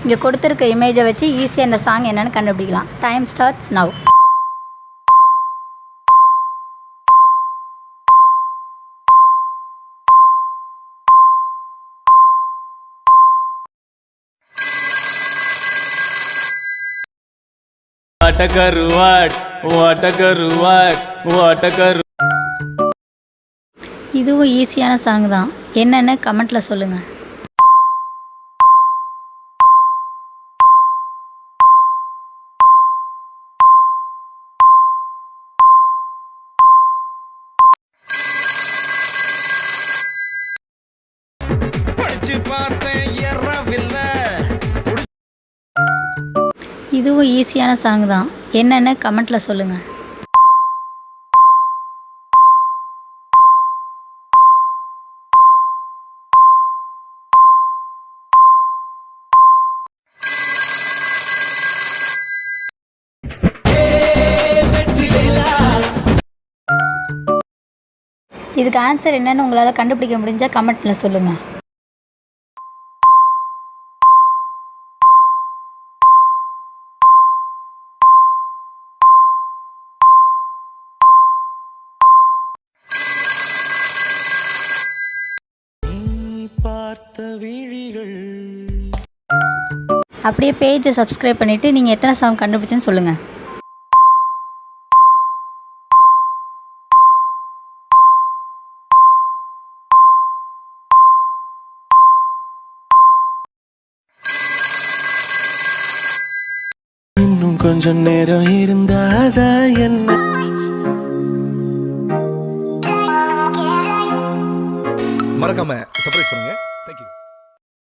இங்கே கொடுத்துருக்க இமேஜை வச்சு ஈஸியாக இந்த சாங் என்னென்னு கண்டுபிடிக்கலாம். Time starts now. இதுவும் ஈஸியான சாங் தான். என்னென்னு கமெண்ட்டில் சொல்லுங்கள். இதுவும் ஈஸியான சாங் தான். என்னென்னு கமெண்ட்டில் சொல்லுங்கள். இதுக்கு ஆன்சர் என்னன்னு உங்களால் கண்டுபிடிக்க முடிஞ்சால் கமெண்ட்டில் சொல்லுங்கள். அப்படியே பேஜை சப்ஸ்கிரைப் பண்ணிவிட்டு நீங்கள் எத்தனை சாங் கண்டுபிடிச்சுன்னு சொல்லுங்கள். இன்னும் கொஞ்சம் நேரம் இருந்தாதா என்ன? மறக்காம சர்ப்ரைஸ் பண்ணுங்க. தேங்க்யூ.